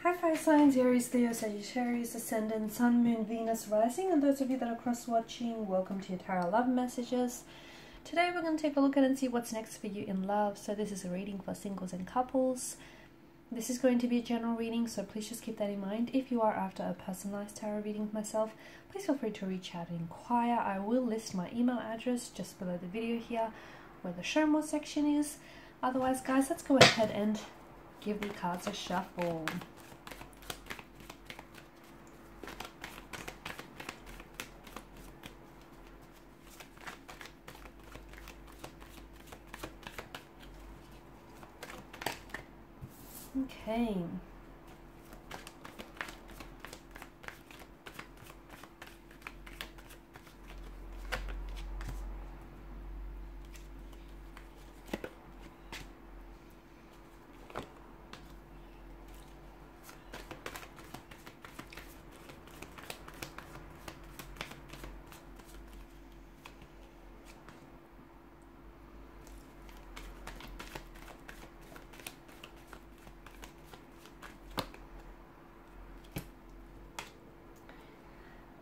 Hi fire signs, Aries, Leo, Sagittarius, Ascendant, Sun, Moon, Venus, Rising, and those of you that are cross-watching, welcome to your Tarot Love Messages. Today we're going to take a look at and see what's next for you in love. So this is a reading for singles and couples. This is going to be a general reading, so please just keep that in mind. If you are after a personalized tarot reading with myself, please feel free to reach out and inquire. I will list my email address just below the video here, where the show more section is. Otherwise, guys, let's go ahead and give the cards a shuffle. Okay.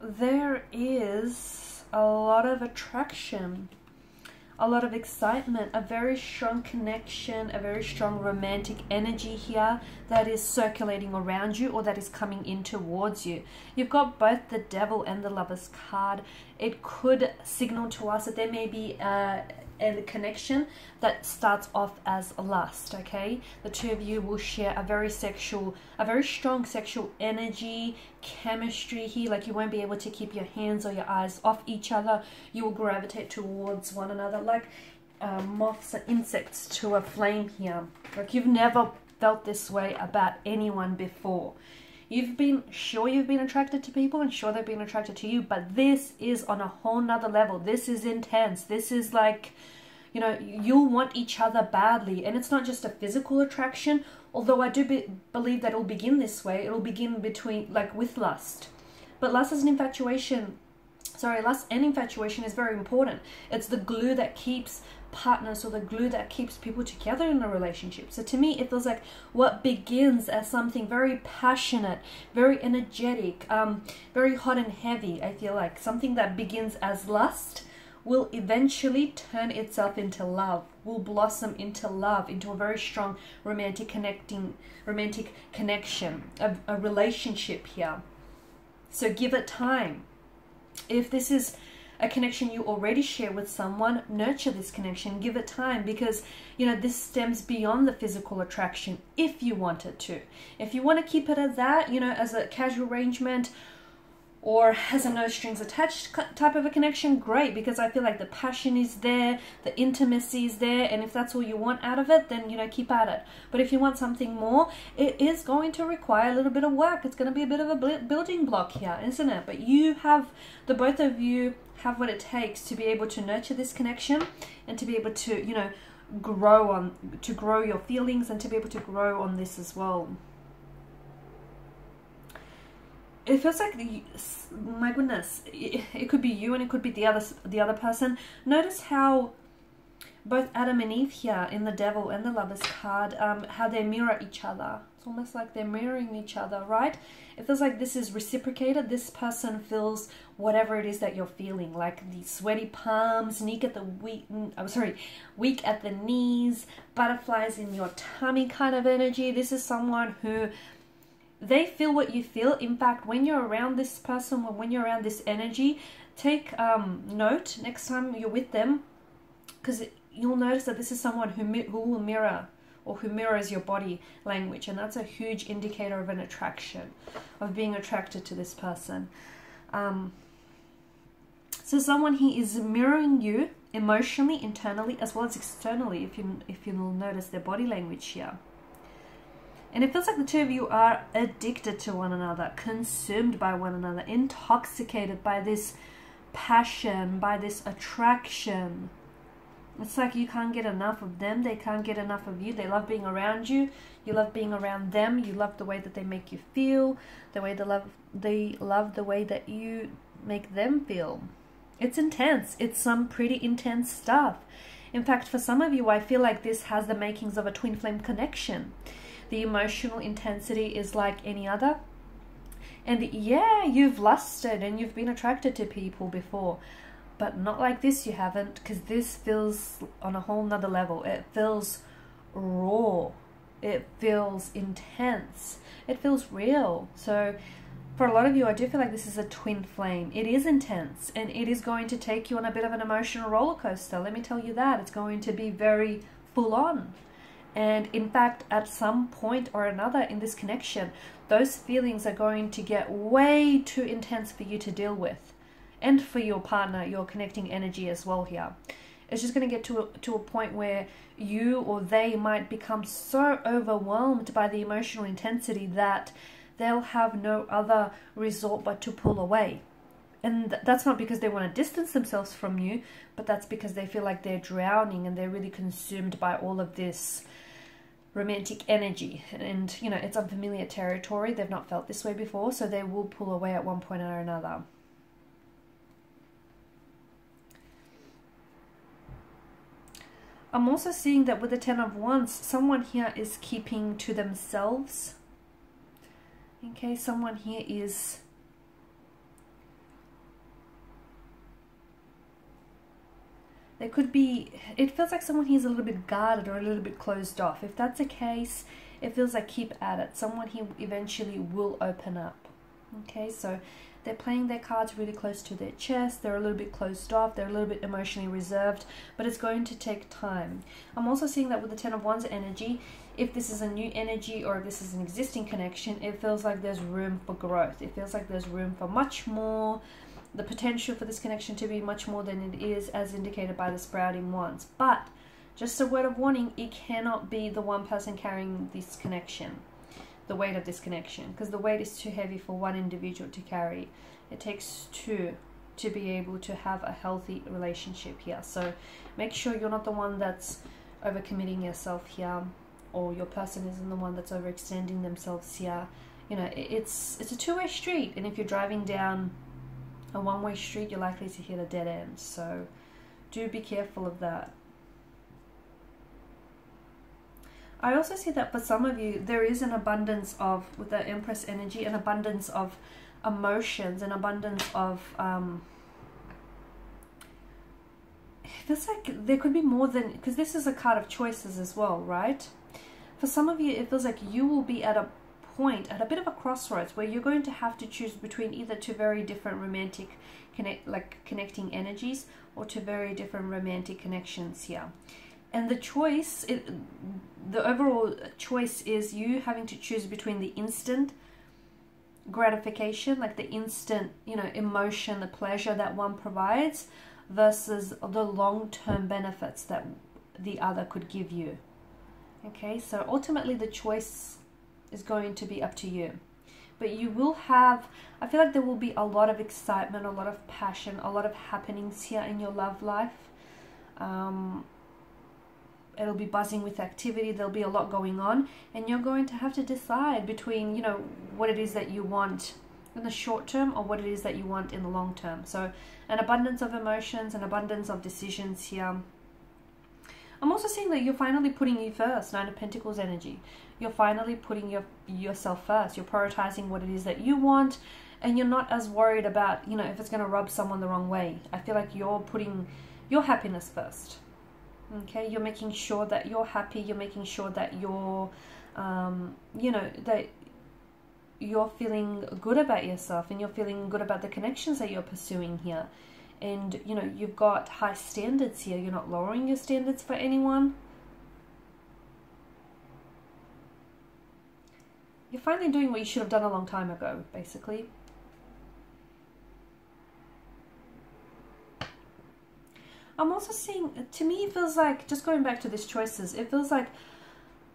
There is a lot of attraction, a lot of excitement, a very strong connection, a very strong romantic energy here that is circulating around you or that is coming in towards you. You've got both the Devil and the Lover's card. It could signal to us that there may be a connection that starts off as lust. Okay, the two of you will share a very strong sexual energy, chemistry here. Like, you won't be able to keep your hands or your eyes off each other. You will gravitate towards one another like moths and insects to a flame here. Like, you've never felt this way about anyone before. You've been attracted to people and sure they've been attracted to you, but this is on a whole nother level. This is intense. This is like, you know, you'll want each other badly. And it's not just a physical attraction, although I do believe that it'll begin this way. It'll begin with lust. But lust is an infatuation. Lust and infatuation is very important. It's the glue that keeps partners, or the glue that keeps people together in a relationship. So to me, it feels like what begins as something very passionate, very energetic, very hot and heavy. I feel like something that begins as lust will eventually turn itself into love, will blossom into love, into a very strong romantic connection, a relationship here. So give it time. If this is a connection you already share with someone, nurture this connection, give it time, because, you know, this stems beyond the physical attraction if you want it to. If you want to keep it at that, you know, as a casual arrangement or as a no strings attached type of a connection, great, because I feel like the passion is there, the intimacy is there, and if that's all you want out of it, then, you know, keep at it. But if you want something more, it is going to require a little bit of work. It's going to be a bit of a building block here, isn't it? But you have, the both of you have what it takes to be able to nurture this connection and to be able to, you know, grow your feelings and to be able to grow on this as well. It feels like, my goodness, it could be you and it could be the other person. Notice how both Adam and Eve here in the Devil and the Lover's card, how they mirror each other. It's almost like they're mirroring each other, right? It feels like this is reciprocated. This person feels whatever it is that you're feeling, like the sweaty palms, weak at the knees, butterflies in your tummy kind of energy. This is someone who, they feel what you feel. In fact, when you're around this person, when you're around this energy, take note next time you're with them, because you'll notice that this is someone who will mirror, or who mirrors your body language, and that's a huge indicator of an attraction, of being attracted to this person. So someone he is mirroring you emotionally, internally, as well as externally, if you'll notice their body language here. And it feels like the two of you are addicted to one another, consumed by one another, intoxicated by this passion, by this attraction. It's like you can't get enough of them, they can't get enough of you. They love being around you, you love being around them, you love the way that they make you feel, they love the way that you make them feel. It's intense. It's some pretty intense stuff. In fact, for some of you, I feel like this has the makings of a twin flame connection. the emotional intensity is like any other. And yeah, you've lusted and you've been attracted to people before, but not like this, you haven't, because this feels on a whole nother level. It feels raw. It feels intense. It feels real. So for a lot of you, I do feel like this is a twin flame. It is intense, and it is going to take you on a bit of an emotional roller coaster. Let me tell you that. It's going to be very full on. And in fact, at some point or another in this connection, those feelings are going to get way too intense for you to deal with. And for your partner, your connecting energy as well here. It's just going to get to a point where you or they might become so overwhelmed by the emotional intensity that they'll have no other resort but to pull away. And that's not because they want to distance themselves from you, but that's because they feel like they're drowning and they're really consumed by all of this romantic energy. And, you know, it's unfamiliar territory. They've not felt this way before, so they will pull away at one point or another. I'm also seeing that with the Ten of Wands, someone here is keeping to themselves. Okay, someone here is there could be, it feels like someone here is a little bit guarded or a little bit closed off. If that's the case, it feels like keep at it. Someone here eventually will open up. Okay, so they're playing their cards really close to their chest. They're a little bit closed off. They're a little bit emotionally reserved, but it's going to take time. I'm also seeing that with the Ten of Wands energy, if this is a new energy or if this is an existing connection, it feels like there's room for growth. It feels like there's room for much more, the potential for this connection to be much more than it is, as indicated by the sprouting wands. But just a word of warning, it cannot be the one person carrying this connection, the weight of this connection, because the weight is too heavy for one individual to carry. It takes two to be able to have a healthy relationship here. So make sure you're not the one that's overcommitting yourself here, or your person isn't the one that's overextending themselves here. You know, it's a two-way street, and if you're driving down a one-way street, you're likely to hit a dead end. So do be careful of that. I also see that for some of you, there is an abundance of, with the Empress energy, an abundance of emotions, an abundance of, it feels like there could be more than, because this is a card of choices as well, right? For some of you, it feels like you will be at a point, at a bit of a crossroads, where you're going to have to choose between either two very different romantic connecting energies, or two very different romantic connections here. And the choice, the overall choice is you having to choose between the instant gratification, like the instant, you know, emotion, the pleasure that one provides, versus the long-term benefits that the other could give you. Okay, so ultimately the choice is going to be up to you. But you will have, I feel like there will be a lot of excitement, a lot of passion, a lot of happenings here in your love life. It'll be buzzing with activity. There'll be a lot going on, and you're going to have to decide between, you know, what it is that you want in the short term or what it is that you want in the long term. So an abundance of emotions, an abundance of decisions here. I'm also seeing that you're finally putting you first. Nine of Pentacles energy. You're finally putting yourself first. You're prioritizing what it is that you want, and you're not as worried about, you know, if it's going to rub someone the wrong way. I feel like you're putting your happiness first. Okay, you're making sure that you're happy. You're making sure that you're, you know, that you're feeling good about yourself, and you're feeling good about the connections that you're pursuing here. And, you know, you've got high standards here. You're not lowering your standards for anyone. You're finally doing what you should have done a long time ago, basically. I'm also seeing, to me, it feels like, just going back to these choices, it feels like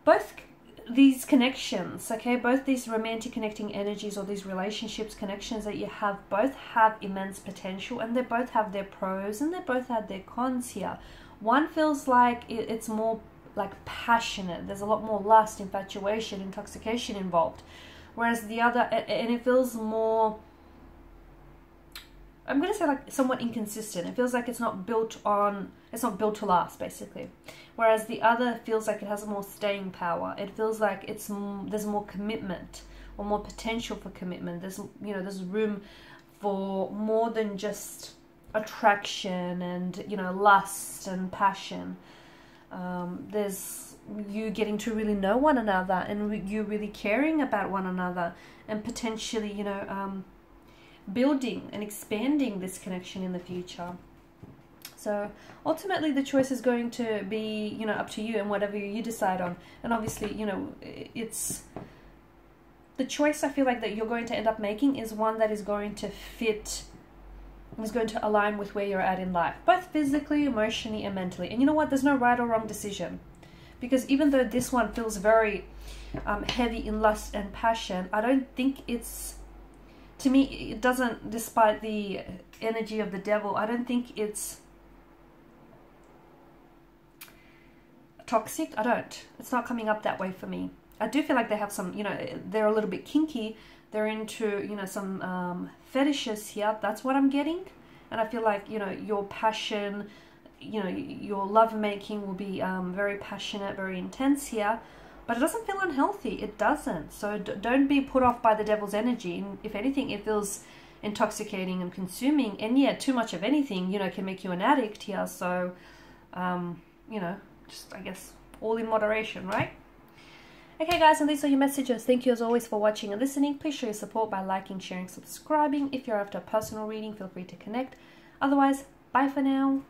both these connections, okay, both these romantic connecting energies, or these relationships, connections that you have, both have immense potential, and they both have their pros and they both have their cons here. One feels like it's more like passionate. There's a lot more lust, infatuation, intoxication involved. Whereas the other, and it feels more I'm going to say like somewhat inconsistent. It feels like it's not built to last, basically. Whereas the other feels like it has more staying power. It feels like there's more commitment or more potential for commitment. There's room for more than just attraction and, lust and passion. There's you getting to really know one another and you really caring about one another and potentially, building and expanding this connection in the future. So ultimately the choice is going to be, up to you and whatever you decide on. And obviously, it's the choice I feel like that you're going to end up making is one that is going to fit, is going to align with where you're at in life, both physically, emotionally, and mentally. And you know what? There's no right or wrong decision. Because even though this one feels very heavy in lust and passion, I don't think it's, to me, it doesn't, despite the energy of the devil, I don't think it's toxic. It's not coming up that way for me. I do feel like they have some, they're a little bit kinky. They're into, some fetishes here. That's what I'm getting. And I feel like, your passion, your lovemaking will be very passionate, very intense here. But it doesn't feel unhealthy. It doesn't. So don't be put off by the devil's energy. And if anything, it feels intoxicating and consuming. And yeah, too much of anything, can make you an addict here. So, just, I guess, all in moderation, right? Okay, guys, and these are your messages. Thank you as always for watching and listening. Please show your support by liking, sharing, subscribing. If you're after a personal reading, feel free to connect. Otherwise, bye for now.